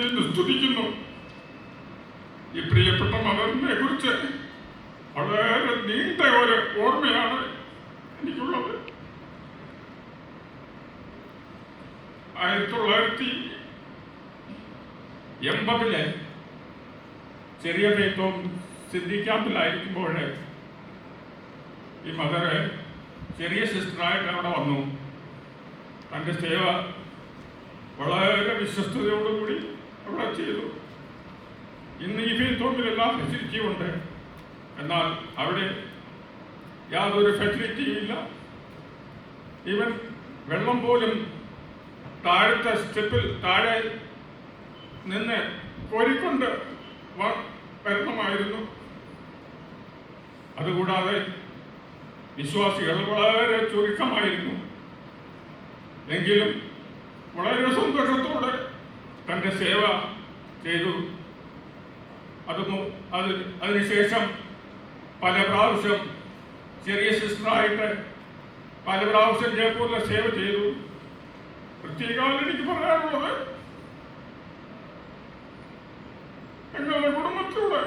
ചെയ്യുന്നു, സ്തുതിക്കുന്നു. ഈ പ്രിയപ്പെട്ട മദറിനെ കുറിച്ച് വളരെ നീണ്ട ഒരു ഓർമ്മയാണ് എനിക്കുള്ളത്. 1980 ചെറിയ ഫെയ്ത്തും സിദ്ധി ക്യാമ്പിലായിരിക്കുമ്പോൾ ഈ മദറ് ചെറിയ സിസ്റ്ററായിട്ട് അവിടെ വന്നു. തൻ്റെ സേവ വളരെ വിശ്വസ്തയോടുകൂടി അവിടെ ചെയ്തു. ഇന്ന് ഈ ഫെയ്ത്തോമിൽ എല്ലാ ഫെസിലിറ്റിയും ഉണ്ട്. എന്നാൽ അവിടെ യാതൊരു ഫെസിലിറ്റിയും ഇല്ല. ഈവൻ വെള്ളം പോലും താഴത്തെ സ്റ്റെപ്പിൽ താഴെ നിന്ന് കോരിക്കൊണ്ട് വരണമായിരുന്നു. അതുകൂടാതെ വിശ്വാസികൾ വളരെ ചുരുക്കമായിരുന്നു. എങ്കിലും വളരെ സന്തോഷത്തോടെ തൻ്റെ സേവ ചെയ്തു. അതിനുശേഷം പല പ്രാവശ്യം ചെറിയ സിസ്റ്ററായിട്ട് പല പ്രാവശ്യം ജയ്പൂരിലെ സേവ ചെയ്തു. പ്രത്യേകം എനിക്ക് പറയാനുള്ളത്, ഞങ്ങളുടെ കുടുംബത്തോട്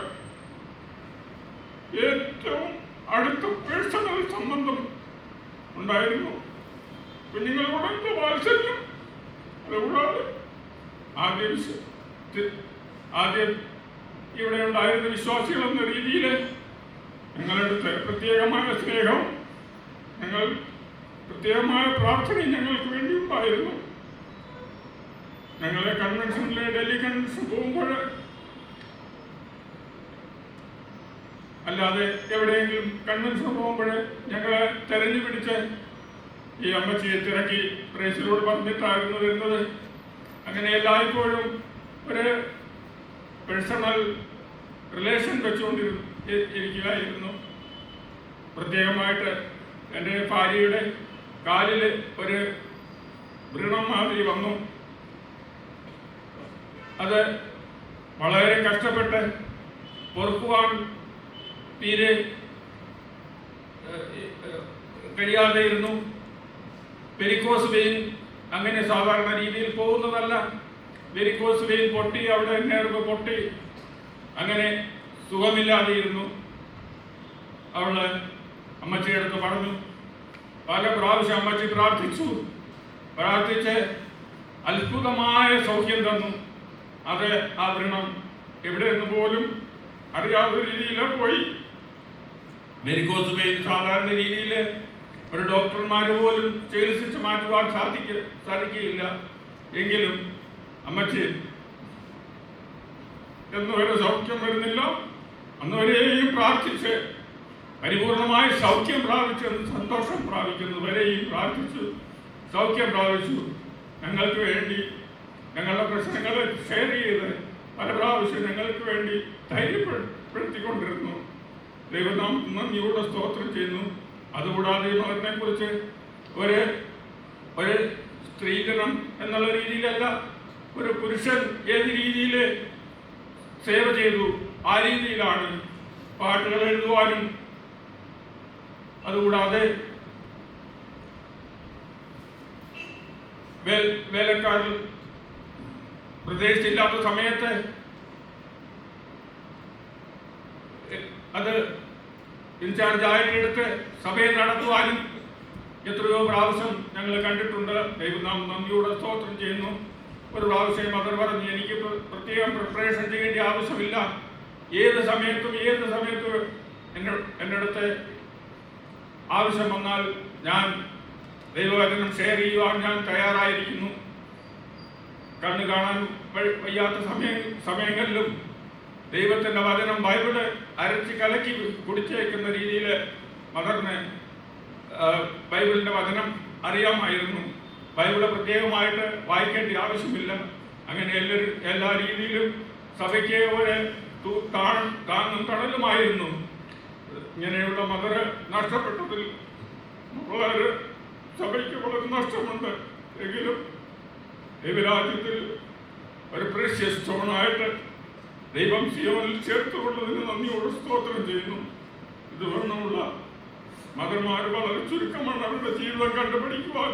ഏറ്റവും അടുത്ത പേഴ്സണൽ സംബന്ധം ഉണ്ടായിരുന്നു. കുഞ്ഞുങ്ങളോട് എന്ത് വാത്സല്യം! അതുകൂടാതെ ആദ്യം ഇവിടെ ഉണ്ടായിരുന്ന വിശ്വാസികൾ എന്ന രീതിയിൽ ഞങ്ങളടുത്ത് പ്രത്യേകമായ സ്നേഹം, പ്രത്യേകമായ പ്രാർത്ഥനയും ഞങ്ങൾക്ക് വേണ്ടി ഉണ്ടായിരുന്നു. ഞങ്ങളെ കൺവെൻഷനിലെ ഡൽഹി കൺവെൻഷൻ പോകുമ്പോൾ അല്ലാതെ എവിടെയെങ്കിലും കൺവെൻഷൻ പോകുമ്പോൾ ഞങ്ങളെ തെരഞ്ഞു പിടിച്ച് ഈ അമ്മച്ചിയെ തിരക്കി പ്രേസിലോട് പറഞ്ഞിട്ടായിരുന്നു വരുന്നത്. അങ്ങനെ എല്ലായ്പ്പോഴും ഒരു പേഴ്സണൽ റിലേഷൻ വെച്ചുകൊണ്ടിരിക്കുകയായിരുന്നു. പ്രത്യേകമായിട്ട് എൻ്റെ ഭാര്യയുടെ കാലിൽ ഒരു വ്രണം മാതിരി വന്നു. അത് വളരെ കഷ്ടപ്പെട്ട് പൊറുക്കുവാൻ തീരെ കഴിയാതെയിരുന്നു. വെരിക്കോസ് വെയിൻ അങ്ങനെ സാധാരണ രീതിയിൽ പോകുന്നതല്ല. വെരിക്കോസ് വെയിൻ പൊട്ടി, അവിടെ നേർവ് പൊട്ടി, അങ്ങനെ സുഖമില്ലാതെയിരുന്നു. അവള് അമ്മച്ചിയുടെ അടുത്ത് പറഞ്ഞു. പല പ്രാവശ്യം അമ്മച്ചി പ്രാർത്ഥിച്ച് അത്ഭുതമായ സൗഖ്യം തന്നു. അത് ആ വ്രണം എവിടെ നിന്ന് പോലും അറിയാത്ത രീതിയിൽ പോയി. വെരിക്കോസ് വെയിൻ സാധാരണ രീതിയിൽ ഒരു ഡോക്ടർമാർ പോലും ചികിത്സിച്ച് മാറ്റുവാൻ സാധിക്കുകയില്ല. എങ്കിലും അമ്മച്ചി എന്നുവരെ സൗഖ്യം വരുന്നില്ല. അന്നുവരെയും പ്രാർത്ഥിച്ച് പരിപൂർണമായ സൗഖ്യം പ്രാപിച്ച് സന്തോഷം പ്രാപിക്കുന്നതുവരെയും പ്രാർത്ഥിച്ചു, സൗഖ്യം പ്രാപിച്ചു. ഞങ്ങൾക്ക് വേണ്ടി ഞങ്ങളുടെ പ്രശ്നങ്ങൾ ഷെയർ ചെയ്ത് പല പ്രാവശ്യം ഞങ്ങൾക്ക് വേണ്ടി ധൈര്യപ്പെടുത്തിക്കൊണ്ടിരുന്നു. ദൈവനാം നന്ദിയോടെ സ്തോത്രം ചെയ്യുന്നു. അതുകൂടാതെ മകനെ കുറിച്ച് ഒരു സ്ത്രീധനം എന്നുള്ള രീതിയിലല്ല, ഒരു പുരുഷൻ ഏത് രീതിയിൽ സേവ ചെയ്തു ആ രീതിയിലാണ് പാട്ടുകൾ എഴുതുവാനും, അതുകൂടാതെ വേലക്കാരിൽ പ്രദേശില്ലാത്ത സമയത്ത് അത് ഇൻചാർജ് ആയിട്ടെടുത്ത് സഭയെ നടത്തുവാനും എത്രയോ പ്രാവശ്യം ഞങ്ങൾ കണ്ടിട്ടുണ്ട്. ദൈവനാം നന്ദിയോടെ സ്തോത്രം ചെയ്യുന്നു. ഒരു പ്രാവശ്യം മദർ പറഞ്ഞു, എനിക്ക് പ്രത്യേകം പ്രിപ്പറേഷൻ ചെയ്യേണ്ട ആവശ്യമില്ല, ഏത് സമയത്തും എൻ്റെ അടുത്ത് ആവശ്യം വന്നാൽ ഞാൻ ദൈവവചനം ഷെയർ ചെയ്യുവാൻ ഞാൻ തയ്യാറായിരിക്കുന്നു. കണ്ണു കാണാൻ വയ്യാത്ത സമയങ്ങളിലും ദൈവത്തിൻ്റെ വചനം ബൈബിള് അരച്ച് കലക്കി കുടിച്ചേക്കുന്ന രീതിയിൽ മദറിന് ബൈബിളിൻ്റെ വചനം അറിയാമായിരുന്നു. ബൈബിള് പ്രത്യേകമായിട്ട് വായിക്കേണ്ട ആവശ്യമില്ല. അങ്ങനെ എല്ലാ രീതിയിലും സഭയ്ക്ക് ഒരു താങ്ങും തണലുമായിരുന്നു. ഇങ്ങനെയുള്ള മദറ് നഷ്ടപ്പെട്ടതിൽ വളരെ സഭയ്ക്ക് വളരെ നഷ്ടമുണ്ട്. എങ്കിലും ദൈവരാജ്യത്തിൽ ഒരു പ്രഷ്യസ് സ്റ്റോണായിട്ട് ദൈവം സിയോനിൽ ചേർത്തുകൊള്ളതിന് നന്ദിയോട് സ്തോത്രം ചെയ്യുന്നു. ഇത് വർണ്ണമുള്ള മദർമാർ വളരെ ചുരുക്കമാണ്. അവരുടെ ജീവിതം കണ്ടുപിടിക്കുവാൻ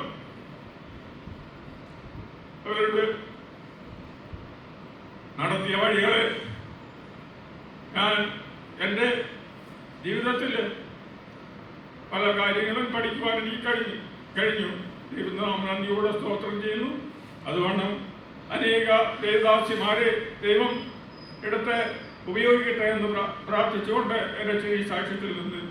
നടത്തിയ വഴികളെ ഞാൻ എൻ്റെ ജീവിതത്തിൽ പല കാര്യങ്ങളും പഠിക്കുവാൻ എനിക്ക് കഴിഞ്ഞു. ദൈവനാമം നന്ദിയോടെ സ്തോത്രം ചെയ്യുന്നു. അതുകൊണ്ട് അനേക ദേവദാസിമാരെ ദൈവം എടുത്ത് ഉപയോഗിക്കട്ടെ എന്ന് പ്രാർത്ഥിച്ചുകൊണ്ട് എൻ്റെ ഈ സാക്ഷ്യത്തിൽ നിന്ന്